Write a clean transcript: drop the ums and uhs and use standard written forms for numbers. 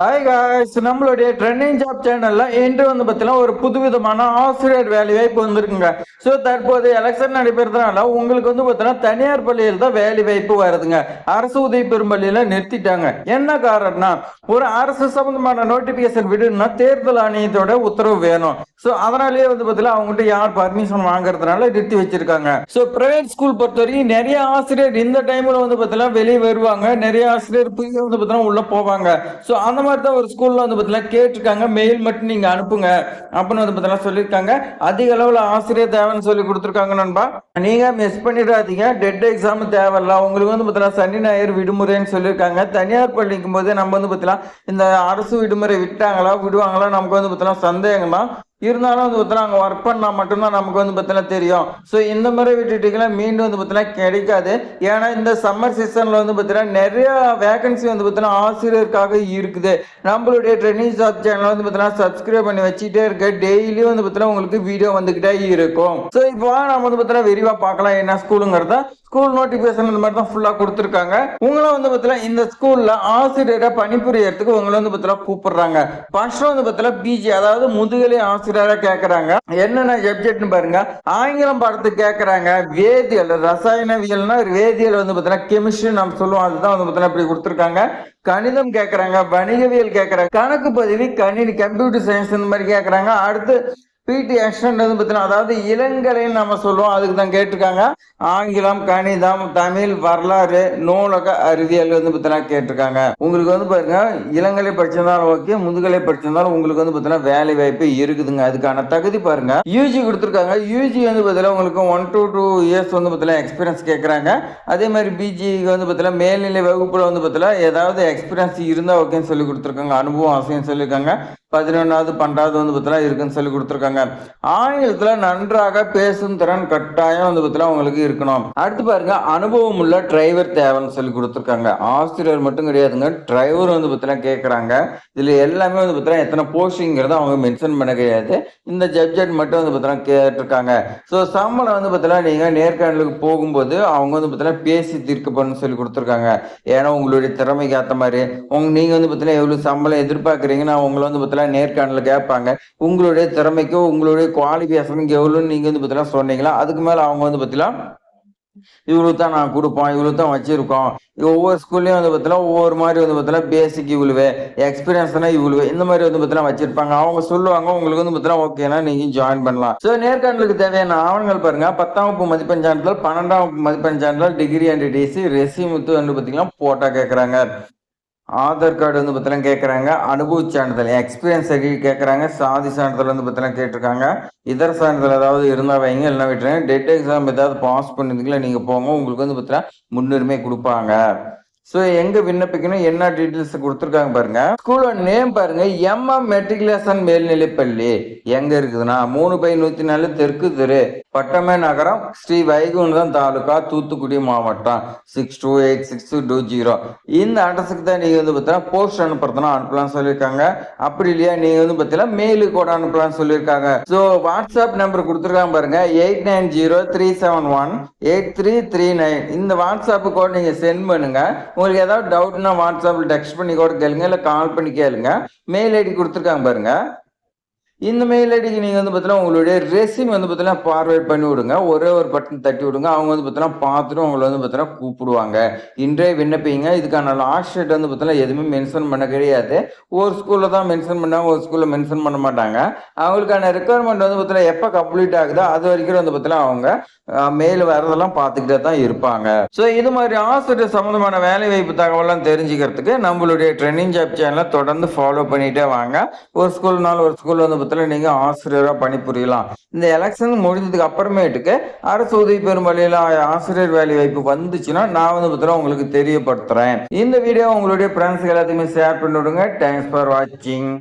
Hi guys, நம்மளுடைய trending job சேனல்ல இன்று வந்து பார்த்தீங்கன்னா ஒரு புதுவிதமான ஆசிரியர் வேலை வாய்ப்பு வந்திருக்குங்க. ஸோ தற்போது எலெக்ஷன் நடைபெறதுனால உங்களுக்கு வந்து பார்த்தீங்கன்னா தனியார் பள்ளியில் தான் வேலை வாய்ப்பு வருதுங்க. அரசு உதவி பெறும் பள்ளியில நிறுத்திட்டாங்க. என்ன காரணம்னா, ஒரு அரசு சம்பந்தமான நோட்டிபிகேஷன் விடுனா தேர்தல் ஆணையத்தோட உத்தரவு வேணும். ஸோ அதனாலேயே வந்து பார்த்தீங்கன்னா அவங்ககிட்ட யார் பர்மிஷன் வாங்குறதுனால நிறுத்தி வச்சிருக்காங்க. ஸோ பிரைவேட் ஸ்கூல் பொறுத்த வரைக்கும் நிறைய ஆசிரியர் இந்த டைம்ல வந்து பார்த்தீங்கன்னா வெளியே வருவாங்க, நிறைய ஆசிரியர் புதிய வந்து பார்த்தீங்கன்னா உள்ள போவாங்க. ஸோ அந்த மாதிரி தான் ஒரு ஸ்கூல்ல வந்து பார்த்தீங்கன்னா கேட்டிருக்காங்க, மெயில் மட்டும் நீங்க அனுப்புங்க அப்படின்னு வந்து பார்த்தீங்கன்னா சொல்லியிருக்காங்க. அதிக அளவில் ஆசிரியர் தேவைன்னு சொல்லி கொடுத்துருக்காங்க நண்பா. நீங்க மிஸ் பண்ணிடாதீங்க. டெட் எக்ஸாம் தேவையில்ல, உங்களுக்கு வந்து பார்த்தீங்கன்னா சனி ஞாயிறு விடுமுறைன்னு சொல்லியிருக்காங்க. தனியார் பள்ளிக்கும் போது நம்ம வந்து பார்த்தீங்கன்னா இந்த அரசு விடுமுறை விட்டாங்களா விடுவாங்களா நமக்கு வந்து பார்த்தீங்கன்னா சந்தேகம் தான். இருந்தாலும் வந்து பார்த்தீங்கன்னா அங்கே ஒர்க் பண்ணால் மட்டும்தான் நமக்கு வந்து பார்த்தீங்கன்னா தெரியும். ஸோ இந்த மாதிரி விட்டுட்டீங்கன்னா மீண்டும் வந்து பார்த்தீங்கன்னா கிடைக்காது. ஏன்னா இந்த சம்மர் சீசனில் வந்து பார்த்தீங்கன்னா நிறைய வேகன்சி வந்து பார்த்தீங்கன்னா ஆசிரியருக்காக இருக்குது. நம்மளுடைய ட்ரெயினிங் ஜாப் சேனல் வந்து பார்த்தீங்கன்னா சப்ஸ்கிரைப் பண்ணி வச்சுட்டே இருக்க, டெய்லியும் வந்து பார்த்தீங்கன்னா உங்களுக்கு வீடியோ வந்துக்கிட்டே இருக்கும். ஸோ இப்போ நம்ம வந்து பார்த்தீங்கன்னா விரிவாக பார்க்கலாம் என்ன ஸ்கூலுங்கிறத. ஸ்கூல் நோட்டிபிகேஷன் இந்த மாதிரி தான் ஃபுல்லாக கொடுத்துருக்காங்க. உங்களை வந்து பார்த்தீங்கன்னா இந்த ஸ்கூலில் ஆசிரியரை பணிபுரியறதுக்கு உங்களை வந்து பார்த்தீங்கன்னா கூப்பிடுறாங்க. ஃபர்ஸ்ட் வந்து பார்த்தீங்கன்னா பிஜி, அதாவது முதுகலை ஆசிரியராக கேட்குறாங்க. என்னென்ன சப்ஜெக்ட்னு பாருங்க. ஆங்கிலம் பாடத்துக்கு கேட்குறாங்க. வேதியியல், ரசாயனவியல்னா வேதியியல் வந்து பார்த்தீங்கன்னா கெமிஸ்ட்ரி நம்ம சொல்லுவோம், அதுதான் வந்து பார்த்தீங்கன்னா இப்படி கொடுத்துருக்காங்க. கணிதம் கேட்குறாங்க, வணிகவியல் கேட்குறாங்க, கணக்கு பதிவு, கணினி, கம்ப்யூட்டர் சயின்ஸ் இந்த மாதிரி கேட்குறாங்க. அடுத்து பிடி எக்ஸ்டெண்ட் வந்து பார்த்தீங்கன்னா அதாவது இளங்கலைன்னு நம்ம சொல்லுவோம், அதுக்கு தான் கேட்டிருக்காங்க. ஆங்கிலம், கணிதம், தமிழ், வரலாறு, நூலக அறிவியல் வந்து பார்த்தீங்கன்னா கேட்டிருக்காங்க. உங்களுக்கு வந்து பாருங்க, இளங்கலை படிச்சிருந்தாலும் ஓகே, முதுகலை படிச்சிருந்தாலும் உங்களுக்கு வந்து பார்த்தீங்கன்னா வேலை வாய்ப்பு இருக்குதுங்க. அதுக்கான தகுதி பாருங்க. யூஜி கொடுத்துருக்காங்க. யூஜி வந்து பார்த்தீங்கன்னா உங்களுக்கு 1 to 2 இயர்ஸ் வந்து பார்த்தீங்கன்னா எக்ஸ்பீரியன்ஸ் கேட்குறாங்க. அதே மாதிரி பிஜி வந்து பார்த்தீங்கன்னா மேல்நிலை வகுப்புல வந்து பார்த்தீங்கன்னா ஏதாவது எக்ஸ்பீரியன்ஸ் இருந்தால் ஓகேன்னு சொல்லி கொடுத்துருக்காங்க. அனுபவம் அவசியம் சொல்லியிருக்காங்க. 11வது 12வது வந்து பார்த்தீங்கன்னா இருக்குன்னு சொல்லி கொடுத்துருக்காங்க. ஆங்கிலத்துல நன்றாக பேசும் திறன் கட்டாயம் வந்து பார்த்தீங்கன்னா உங்களுக்கு இருக்கணும். அடுத்து பாருங்க, அனுபவம் உள்ள டிரைவர் தேவைன்னு சொல்லி கொடுத்துருக்காங்க. ஆசிரியர் மட்டும் கிடையாதுங்க, டிரைவர் வந்து பார்த்தீங்கன்னா கேட்குறாங்க. இதுல எல்லாமே வந்து பார்த்தீங்கன்னா எத்தனை போஸ்டிங்கிறத அவங்க மென்ஷன் பண்ண கிடையாது. இந்த சப்ஜெக்ட் மட்டும் வந்து பார்த்தீங்கன்னா கேட்டிருக்காங்க. ஸோ சம்பளம் வந்து பார்த்தீங்கன்னா நீங்க நேர்காணலுக்கு போகும்போது அவங்க வந்து பார்த்தீங்கன்னா பேசி தீர்க்கப்படணும்னு சொல்லி கொடுத்துருக்காங்க. ஏன்னா உங்களுடைய திறமைக்கு ஏற்ற மாதிரி நீங்க வந்து பார்த்தீங்கன்னா எவ்வளவு சம்பளம் எதிர்பார்க்குறீங்கன்னு உங்களை வந்து பார்த்தீங்கன்னா நேர்காணல கேட்பாங்க. உங்களுடைய திறமைக்கு உங்களுடைய குவாலிஃபிகேஷனுக்கு எவ்வளோன்னு நீங்க வந்து பார்த்தீங்கன்னா சொன்னீங்களா, அதுக்கு மேல அவங்க வந்து பார்த்தீங்கன்னா இவ்வளவு தான் நான் கொடுப்போம், இவ்வளவு தான் வச்சிருக்கோம். ஒவ்வொரு ஸ்கூல்லையும் வந்து பார்த்தீங்கன்னா ஒவ்வொரு மாதிரி வந்து பார்த்தீங்கன்னா பேசிக் இவ்வளவு, எக்ஸ்பீரியன்ஸ்னா இவ்வளவு, இந்த மாதிரி வந்து பார்த்தீங்கன்னா வச்சிருப்பாங்க. அவங்க சொல்லுவாங்க, உங்களுக்கு வந்து பார்த்தீங்கன்னா ஓகேனா நீங்க ஜாயின் பண்ணலாம். ஸோ நேர்காணலுக்கு தேவையான ஆவணங்கள் பாருங்க. 10ஆம் வகுப்பு மதிப்பெண் சான்றிதழ், 12ஆம் வகுப்பு மதிப்பெண் சான்றிதழ், டிகிரி அண்ட் டிசி, ரெசிமுத்து வந்து பார்த்தீங்கன்னா போட்டா கேட்குறாங்க. ஆதார் கார்டு வந்து பார்த்தீங்கன்னா கேட்குறாங்க. அனுபவ சான்றிதழ், எக்ஸ்பீரியன்ஸ் சர்டிஃபிகேட் கேட்குறாங்க. சாதி சான்றிதழ் வந்து பார்த்தீங்கன்னா கேட்டிருக்காங்க. இதர சான்றிதழ் ஏதாவது இருந்தால் வைங்க, இல்லைன்னா விட்டுருங்க. டெட் எக்ஸாம் ஏதாவது பாஸ் பண்ணிருந்தீங்களா நீங்கள் போங்க, உங்களுக்கு வந்து பார்த்தீங்கன்னா முன்னுரிமை கொடுப்பாங்க. ஸோ எங்க விண்ணப்பிக்கணும், என்ன டீட்டெயில்ஸ் கொடுத்துருக்காங்க பாருங்க. ஸ்கூலோட நேம் பாருங்க, எம்எம் மெட்ரிகுலேஷன் மேல்நிலைப்பள்ளி. எங்க இருக்குதுன்னா 3/104 தெற்கு தெரு, பட்டமே நகரம், ஸ்ரீ வைகுண்டம் தாலுகா, தூத்துக்குடி மாவட்டம் 628620. இந்த அட்ரஸுக்கு தான் நீங்க வந்து பார்த்தீங்கன்னா போஸ்ட் அனுப்புறதுனா அனுப்பலாம்னு சொல்லியிருக்காங்க. அப்படி இல்லையா நீங்க வந்து பார்த்தீங்கன்னா மெயிலுக்கு கூட அனுப்பலாம்னு சொல்லியிருக்காங்க. ஸோ வாட்ஸ்அப் நம்பர் கொடுத்துருக்காங்க பாருங்க, 8903718339. இந்த வாட்ஸ்அப்பு கூட நீங்க சென்ட் பண்ணுங்க. உங்களுக்கு ஏதாவது டவுட்னா வாட்ஸ்அப்பில் டெக்ஸ்ட் பண்ணி கூட கேளுங்க, இல்லை கால் பண்ணி கேளுங்க. மெயில் ஐடி கொடுத்துருக்காங்க பாருங்க. இந்த மெயில் ஐடிக்கு நீங்கள் வந்து பார்த்தீங்கன்னா உங்களுடைய ரெஸ்யூம் வந்து பார்த்தீங்கன்னா ஃபார்வேர்ட் பண்ணி விடுங்க. ஒரே ஒரு பட்டன் தட்டி விடுங்க. அவங்க வந்து பார்த்தீங்கன்னா பார்த்துட்டு உங்களை வந்து பார்த்தீங்கன்னா கூப்பிடுவாங்க. இன்றைய விண்ணப்பிங்க. இதுக்கான லாஸ்ட் டேட் வந்து பார்த்தீங்கன்னா எதுவுமே மென்ஷன் பண்ண கிடையாது. ஒரு ஸ்கூலில் தான் மென்ஷன் பண்ணாங்க, ஒரு ஸ்கூலில் மென்ஷன் பண்ண மாட்டாங்க. அவங்களுக்கான ரெக்குவயர்மெண்ட் வந்து பார்த்தீங்கன்னா எப்போ கம்ப்ளீட் ஆகுதோ அது வரைக்கும் வந்து பார்த்தீங்கன்னா அவங்க மெயில் வரதெல்லாம் பார்த்துக்கிட்டே தான் இருப்பாங்க. ஸோ இது மாதிரி ஆசிரியர் சம்மந்தமான வேலை வாய்ப்பு தகவலாம் தெரிஞ்சுக்கிறதுக்கு நம்மளுடைய ட்ரெயினிங் ஜாப் சேனலை தொடர்ந்து ஃபாலோ பண்ணிட்டே வாங்க. ஒரு ஸ்கூல்னாலும் ஒரு ஸ்கூல் வந்து நீங்க ஆசிரியரா பணிபுரியலாம். இந்த எலெக்ஷன் முடிஞ்சதுக்கு அப்புறமேட்டுக்கு அரசு உதவி பெறும் வழியில ஆசிரியர் வேலை வாய்ப்பு வந்துச்சுன்னா நான் வந்து பார்த்தீங்கன்னா உங்களுக்கு தெரியப்படுத்துறேன். இந்த வீடியோ உங்களுடைய ஃப்ரெண்ட்ஸ் எல்லாத்தையுமே ஷேர் பண்ணி விடுங்க. தேங்க்ஸ் ஃபார் வாட்சிங்.